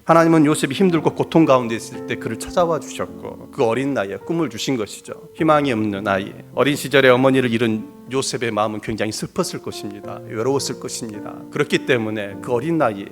하나님은 요셉이 힘들고 고통 가운데 있을 때 그를 찾아와 주셨고 그 어린 나이에 꿈을 주신 것이죠. 희망이 없는 아이, 어린 시절에 어머니를 잃은 요셉의 마음은 굉장히 슬펐을 것입니다. 외로웠을 것입니다. 그렇기 때문에 그 어린 나이에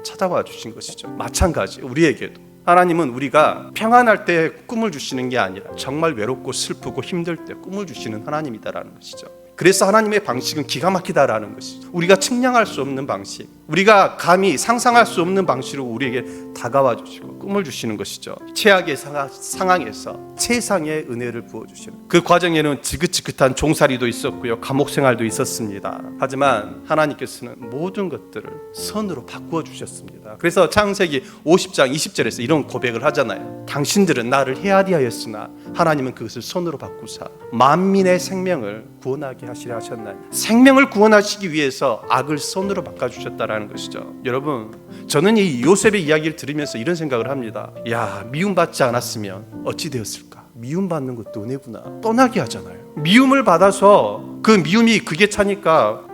찾아와 주신 것이죠. 마찬가지 우리에게도 하나님은 우리가 평안할 때 꿈을 주시는 게 아니라 정말 외롭고 슬프고 힘들 때 꿈을 주시는 하나님이다라는 것이죠. 그래서 하나님의 방식은 기가 막히다라는 것이죠. 우리가 측량할 수 없는 방식, 우리가 감히 상상할 수 없는 방식으로 우리에게 다가와 주시고 꿈을 주시는 것이죠. 최악의 상황에서 최상의 은혜를 부어주시는, 그 과정에는 지긋지긋한 종살이도 있었고요, 감옥 생활도 있었습니다. 하지만 하나님께서는 모든 것들을 선으로 바꾸어 주셨습니다. 그래서 창세기 50장 20절에서 이런 고백을 하잖아요. 당신들은 나를 헤아리 하였으나 하나님은 그것을 선으로 바꾸사 만민의 생명을 구원하게 하시려 하셨나니, 생명을 구원하시기 위해서 악을 선으로 바꿔주셨다라는 것이죠. 여러분, 저는 이 요셉의 이야기를 들으면서 이런 생각을 합니다. 야, 미움받지 않았으면 어찌 되었을까? 미움받는 것도 은혜구나. 떠나게 하잖아요. 미움을 받아서 그 미움이 극에 차니까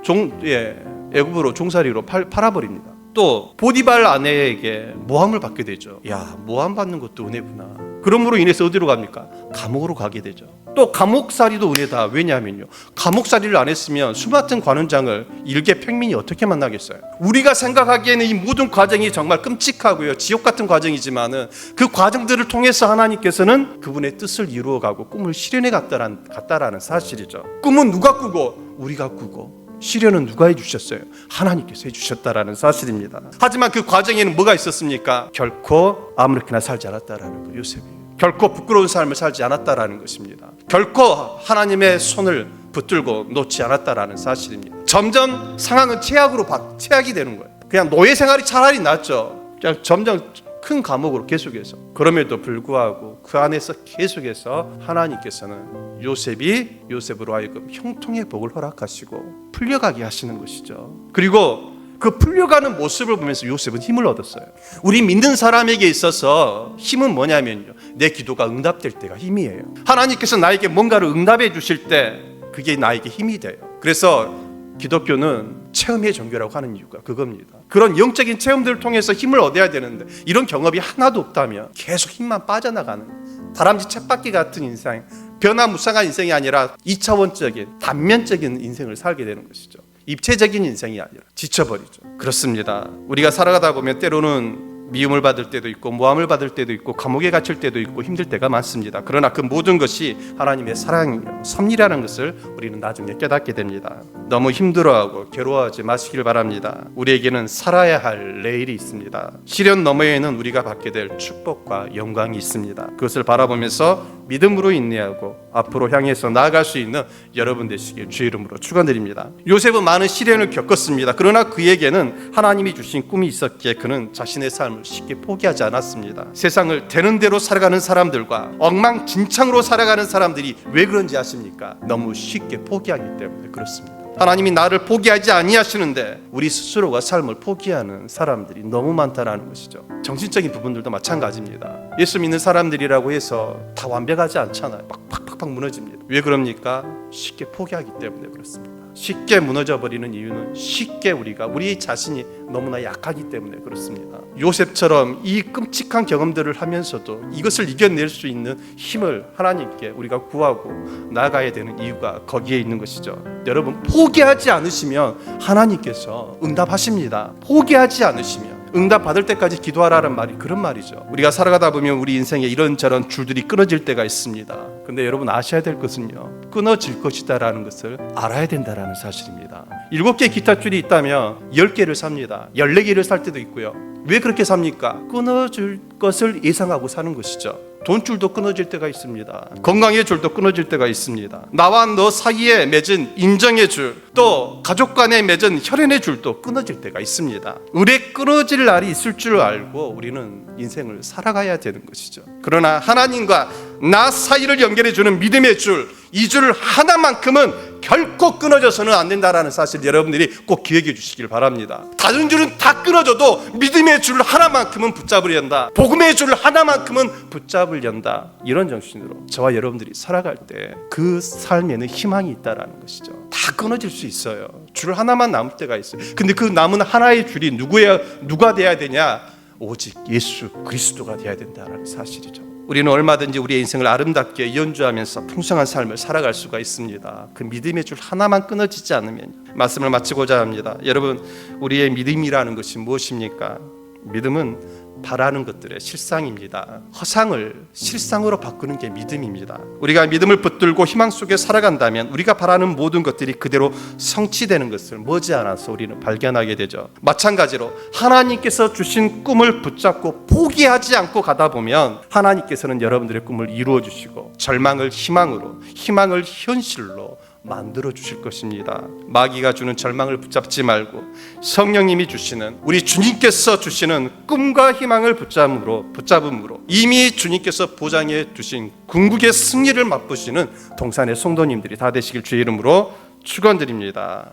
애굽으로 종살이로 팔아버립니다. 또 보디발 아내에게 모함을 받게 되죠. 야, 모함 받는 것도 은혜구나. 그러므로 인해서 어디로 갑니까? 감옥으로 가게 되죠. 또 감옥살이도 은혜다. 왜냐하면요, 감옥살이를 안 했으면 수많은 관원장을 일개 평민이 어떻게 만나겠어요? 우리가 생각하기에는 이 모든 과정이 정말 끔찍하고요, 지옥 같은 과정이지만은 그 과정들을 통해서 하나님께서는 그분의 뜻을 이루어가고 꿈을 실현해 갔다라는 사실이죠. 꿈은 누가 꾸고 우리가 꾸고, 시련은 누가 해주셨어요? 하나님께서 해주셨다라는 사실입니다. 하지만 그 과정에는 뭐가 있었습니까? 결코 아무렇게나 살지 않았다라는 거, 요셉이. 결코 부끄러운 삶을 살지 않았다라는 것입니다. 결코 하나님의 손을 붙들고 놓지 않았다라는 사실입니다. 점점 상황은 최악이 되는 거예요. 그냥 노예 생활이 차라리 낫죠. 그냥 점점 큰 감옥으로 계속해서. 그럼에도 불구하고 그 안에서 계속해서 하나님께서는 요셉으로 하여금 형통의 복을 허락하시고 풀려가게 하시는 것이죠. 그리고 그 풀려가는 모습을 보면서 요셉은 힘을 얻었어요. 우리 믿는 사람에게 있어서 힘은 뭐냐면요, 내 기도가 응답될 때가 힘이에요. 하나님께서 나에게 뭔가를 응답해 주실 때 그게 나에게 힘이 돼요. 그래서 기독교는 체험의 종교라고 하는 이유가 그겁니다. 그런 영적인 체험들을 통해서 힘을 얻어야 되는데 이런 경험이 하나도 없다면 계속 힘만 빠져나가는, 다람쥐 쳇바퀴 같은 인생, 변화무쌍한 인생이 아니라 2차원적인 단면적인 인생을 살게 되는 것이죠. 입체적인 인생이 아니라 지쳐버리죠. 그렇습니다. 우리가 살아가다 보면 때로는 미움을 받을 때도 있고 모함을 받을 때도 있고 감옥에 갇힐 때도 있고 힘들 때가 많습니다. 그러나 그 모든 것이 하나님의 사랑이며 섭리라는 것을 우리는 나중에 깨닫게 됩니다. 너무 힘들어하고 괴로워하지 마시길 바랍니다. 우리에게는 살아야 할 내일이 있습니다. 시련 너머에는 우리가 받게 될 축복과 영광이 있습니다. 그것을 바라보면서 믿음으로 인내하고 앞으로 향해서 나아갈 수 있는 여러분 되시길 주의 이름으로 축원드립니다. 요셉은 많은 시련을 겪었습니다. 그러나 그에게는 하나님이 주신 꿈이 있었기에 그는 자신의 삶을 쉽게 포기하지 않았습니다. 세상을 되는 대로 살아가는 사람들과 엉망진창으로 살아가는 사람들이 왜 그런지 아십니까? 너무 쉽게 포기하기 때문에 그렇습니다. 하나님이 나를 포기하지 아니하시는데 우리 스스로가 삶을 포기하는 사람들이 너무 많다는 것이죠. 정신적인 부분들도 마찬가지입니다. 예수 믿는 사람들이라고 해서 다 완벽하지 않잖아요. 막 팍팍팍 무너집니다. 왜 그럽니까? 쉽게 포기하기 때문에 그렇습니다. 쉽게 무너져버리는 이유는 쉽게 우리 자신이 너무나 약하기 때문에 그렇습니다. 요셉처럼 이 끔찍한 경험들을 하면서도 이것을 이겨낼 수 있는 힘을 하나님께 우리가 구하고 나아가야 되는 이유가 거기에 있는 것이죠. 여러분, 포기하지 않으시면 하나님께서 응답하십니다. 포기하지 않으시면 응답 받을 때까지 기도하라는 말이 그런 말이죠. 우리가 살아가다 보면 우리 인생에 이런저런 줄들이 끊어질 때가 있습니다. 근데 여러분 아셔야 될 것은요, 끊어질 것이다라는 것을 알아야 된다라는 사실입니다. 7개의 기타 줄이 있다면 10개를 삽니다. 14개를 살 때도 있고요. 왜 그렇게 삽니까? 끊어질 것을 예상하고 사는 것이죠. 돈줄도 끊어질 때가 있습니다. 건강의 줄도 끊어질 때가 있습니다. 나와 너 사이에 맺은 인정의 줄, 또 가족 간에 맺은 혈연의 줄도 끊어질 때가 있습니다. 의뢰 끊어질 날이 있을 줄 알고 우리는 인생을 살아가야 되는 것이죠. 그러나 하나님과 나 사이를 연결해주는 믿음의 줄, 이 줄 하나만큼은 결코 끊어져서는 안 된다라는 사실 여러분들이 꼭 기억해 주시길 바랍니다. 다른 줄은 다 끊어져도 믿음의 줄 하나만큼은 붙잡으련다. 복음의 줄 하나만큼은 붙잡으련다. 이런 정신으로 저와 여러분들이 살아갈 때 그 삶에는 희망이 있다라는 것이죠. 다 끊어질 수 있어요. 줄 하나만 남을 때가 있어요. 근데 그 남은 하나의 줄이 누가 돼야 되냐? 오직 예수 그리스도가 되어야 된다는 사실이죠. 우리는 얼마든지 우리의 인생을 아름답게 연주하면서 풍성한 삶을 살아갈 수가 있습니다. 그 믿음의 줄 하나만 끊어지지 않으면. 말씀을 마치고자 합니다. 여러분, 우리의 믿음이라는 것이 무엇입니까? 믿음은 바라는 것들의 실상입니다. 허상을 실상으로 바꾸는 게 믿음입니다. 우리가 믿음을 붙들고 희망 속에 살아간다면 우리가 바라는 모든 것들이 그대로 성취되는 것을 머지않아서 우리는 발견하게 되죠. 마찬가지로 하나님께서 주신 꿈을 붙잡고 포기하지 않고 가다 보면 하나님께서는 여러분들의 꿈을 이루어 주시고 절망을 희망으로, 희망을 현실로 만들어 주실 것입니다. 마귀가 주는 절망을 붙잡지 말고 성령님이 주시는, 우리 주님께서 주시는 꿈과 희망을 붙잡음으로 이미 주님께서 보장해 두신 궁극의 승리를 맛보시는 동산의 성도님들이 다 되시길 주의 이름으로 축원드립니다.